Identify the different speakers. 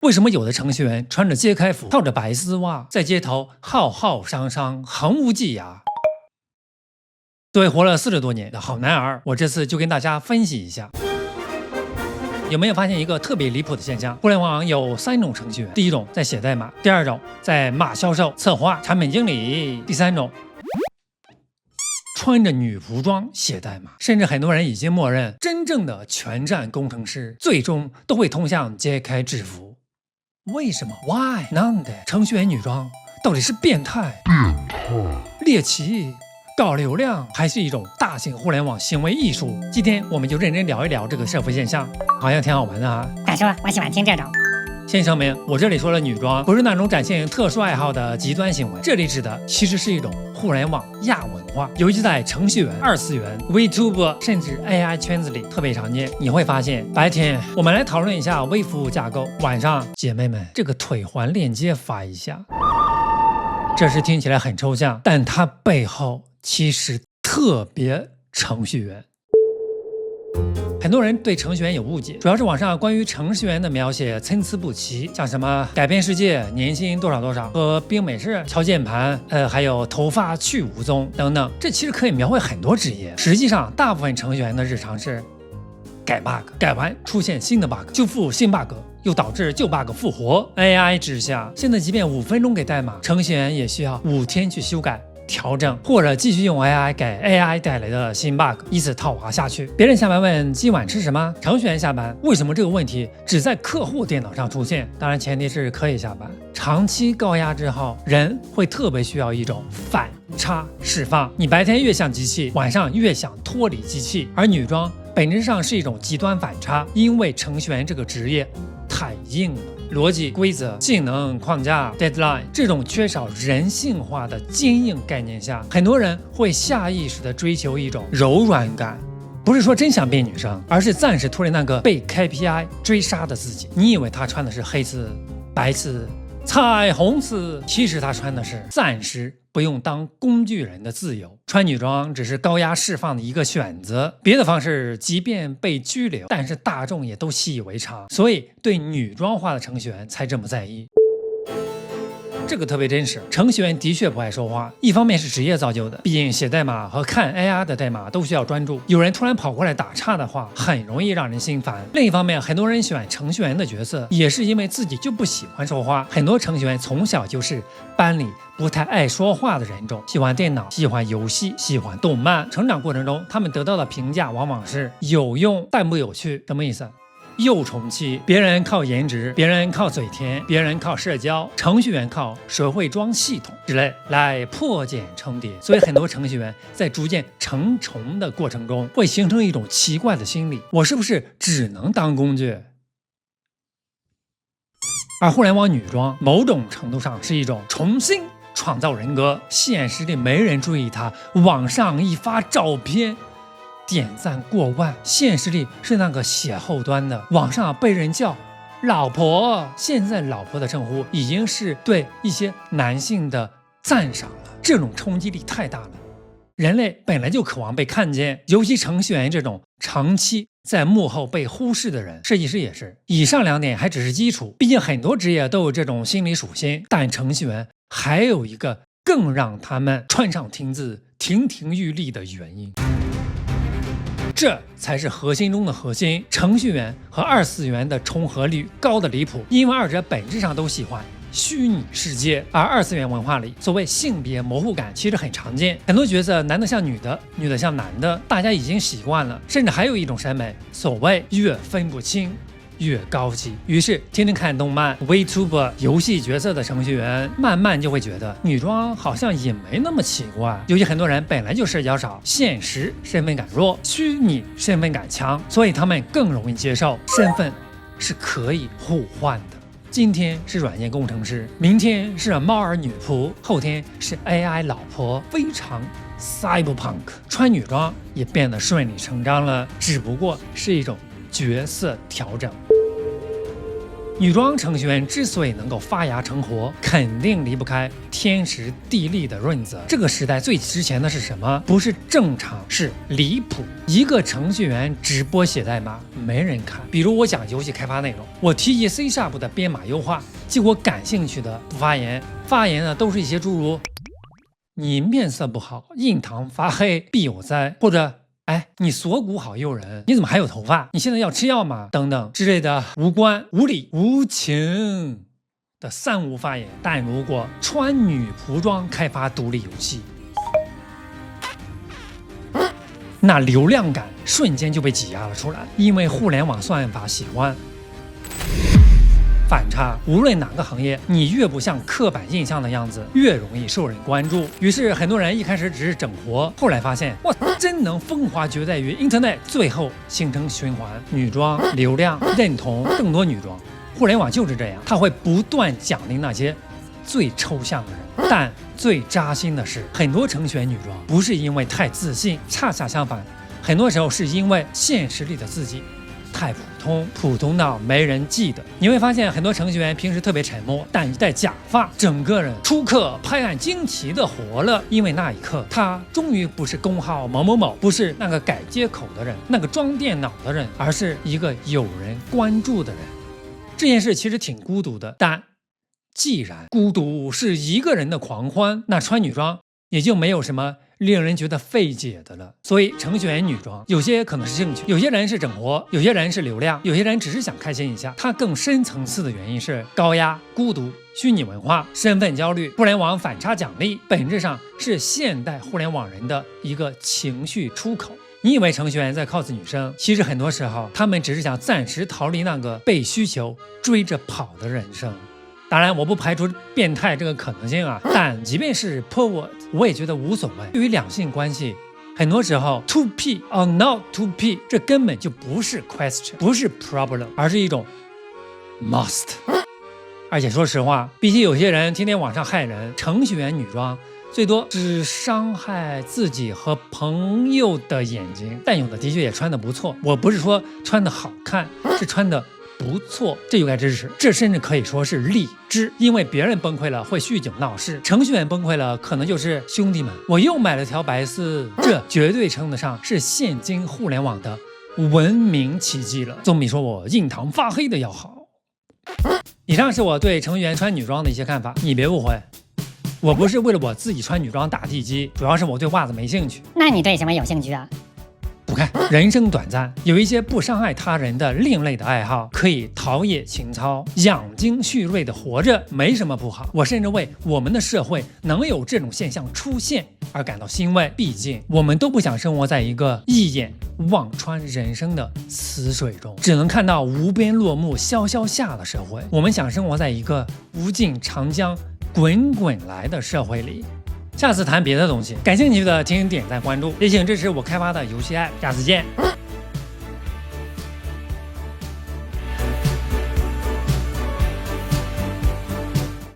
Speaker 1: 为什么有的程序员穿着揭开服，套着白丝袜，在街头浩浩汤汤，横无际涯？作为活了40多年的好男儿，我这次就跟大家分析一下。有没有发现一个特别离谱的现象？互联网有3种程序员，第一种在写代码，第二种在骂销售、策划、产品经理，第三种穿着女仆装写代码。甚至很多人已经默认，真正的全站工程师最终都会通向揭开制服。为什么 ？Why？ 难的程序员女装到底是变态、猎奇、搞流量，还是一种大型互联网行为艺术？今天我们就认真聊一聊这个社会现象，好像挺好玩的啊。
Speaker 2: 敢说我喜欢听这种。
Speaker 1: 先声明，我这里说的女装不是那种展现特殊爱好的极端行为，这里指的其实是一种互联网亚文化，尤其在程序员、2次元、VTuber 甚至 AI 圈子里特别常见。你会发现，白天我们来讨论一下微服务架构，晚上姐妹们这个腿环链接发一下。这是听起来很抽象，但它背后其实特别程序员。很多人对程序员有误解，主要是网上关于程序员的描写参差不齐，像什么改变世界、年薪多少多少、和冰美式、敲键盘，还有头发去无踪等等。这其实可以描绘很多职业。实际上，大部分程序员的日常是改 bug， 改完出现新的 bug， 修复新 bug， 又导致旧 bug 复活。AI 之下，现在即便5分钟给代码，程序员也需要5天去修改。调整，或者继续用 AI 改 AI 带来的新 bug， 以此套娃下去。别人下班问今晚吃什么，程序员下班为什么这个问题只在客户电脑上出现？当然前提是可以下班。长期高压之后，人会特别需要一种反差释放。你白天越像机器，晚上越想脱离机器。而女装本质上是一种极端反差，因为程序员这个职业太硬了。逻辑、规则、性能、框架、deadline 这种缺少人性化的坚硬概念下，很多人会下意识地追求一种柔软感。不是说真想变女生，而是暂时脱离那个被 KPI 追杀的自己。你以为他穿的是黑丝、白丝、彩虹丝，其实他穿的是暂时不用当工具人的自由。穿女装只是高压释放的一个选择，别的方式即便被拘留，但是大众也都习以为常，所以对女装化的程序员才这么在意。这个特别真实，程序员的确不爱说话，一方面是职业造就的，毕竟写代码和看 AI 的代码都需要专注，有人突然跑过来打岔的话，很容易让人心烦。另一方面，很多人选程序员的角色，也是因为自己就不喜欢说话。很多程序员从小就是班里不太爱说话的人种，喜欢电脑，喜欢游戏，喜欢动漫。成长过程中，他们得到的评价往往是有用但不有趣。什么意思？幼虫期，别人靠颜值，别人靠嘴甜，别人靠社交，程序员靠学会装系统之类来破茧成蝶。所以很多程序员在逐渐成虫的过程中，会形成一种奇怪的心理：我是不是只能当工具？而互联网女装某种程度上是一种重新创造人格，现实里没人注意她，网上一发照片点赞过万，现实里是那个写后端的，网上被人叫老婆。现在老婆的称呼已经是对一些男性的赞赏了，这种冲击力太大了。人类本来就渴望被看见，尤其程序员这种长期在幕后被忽视的人，设计师也是。以上2点还只是基础，毕竟很多职业都有这种心理属性，但程序员还有一个更让他们穿上亭子亭亭玉立的原因。这才是核心中的核心，程序员和2次元的重合率高的离谱，因为二者本质上都喜欢虚拟世界，而2次元文化里所谓性别模糊感其实很常见，很多角色男的像女的，女的像男的，大家已经习惯了，甚至还有一种审美，所谓越分不清越高级。于是天天看动漫、VTuber 游戏角色的程序员，慢慢就会觉得女装好像也没那么奇怪。尤其很多人本来就社交少，现实身份感弱，虚拟身份感强，所以他们更容易接受身份是可以互换的。今天是软件工程师，明天是猫儿女仆，后天是 AI 老婆，非常 cyberpunk。穿女装也变得顺理成章了，只不过是一种角色调整。女装程序员之所以能够发芽成活，肯定离不开天时地利的润泽。这个时代最值钱的是什么？不是正常，是离谱。一个程序员直播写代码没人看，比如我讲游戏开发内容，我提及 C# 的编码优化，结果感兴趣的不发言，发言的都是一些诸如你面色不好，印堂发黑，必有灾，或者哎，你锁骨好诱人，你怎么还有头发？你现在要吃药吗？等等之类的无关、无理、无情的三无发言。但如果穿女仆装开发独立游戏，那流量感瞬间就被挤压了出来，因为互联网算法喜欢。反差，无论哪个行业，你越不像刻板印象的样子，越容易受人关注。于是很多人一开始只是整活，后来发现哇，真能风华绝代于 Internet， 最后形成循环。女装、流量、认同，更多女装。互联网就是这样，它会不断奖励那些最抽象的人。但最扎心的是，很多程序员女装不是因为太自信，恰恰相反，很多时候是因为现实里的自己太普通，普通到没人记得。你会发现很多程序员平时特别沉默，但一戴假发，整个人出课拍案惊奇的活了。因为那一刻，他终于不是工号某某某，不是那个改接口的人，那个装电脑的人，而是一个有人关注的人。这件事其实挺孤独的，但既然孤独是一个人的狂欢，那穿女装也就没有什么令人觉得费解的了。所以程序员女装有些可能是兴趣，有些人是整活，有些人是流量，有些人只是想开心一下。它更深层次的原因是高压、孤独、虚拟文化、身份焦虑、互联网反差奖励，本质上是现代互联网人的一个情绪出口。你以为程序员在 cos 女生，其实很多时候他们只是想暂时逃离那个被需求追着跑的人生。当然，我不排除变态这个可能性啊，但即便是 pervert， 我也觉得无所谓。对于两性关系，很多时候 to P or not to P， 这根本就不是 question， 不是 problem， 而是一种 must。而且说实话，比起有些人天天网上害人，程序员女装最多只伤害自己和朋友的眼睛，但有的的确也穿得不错。我不是说穿得好看，是穿得不错，这就该支持，这甚至可以说是励志。因为别人崩溃了会酗酒闹事，程序员崩溃了可能就是兄弟们，我又买了条白丝，这绝对称得上是现今互联网的文明奇迹了，总比说我印堂发黑的要好。以上是我对程序员穿女装的一些看法，你别误会，我不是为了我自己穿女装打地基，主要是我对袜子没兴趣。
Speaker 2: 那你对什么有兴趣啊？
Speaker 1: 不看，人生短暂，有一些不伤害他人的另类的爱好，可以陶冶情操、养精蓄锐的活着，没什么不好。我甚至为我们的社会能有这种现象出现而感到欣慰。毕竟，我们都不想生活在一个一眼望穿人生的死水中，只能看到无边落木萧萧下的社会。我们想生活在一个无尽长江滚滚来的社会里。下次谈别的东西，感兴趣的请点赞关注，也请支持我开发的游戏 app。下次见。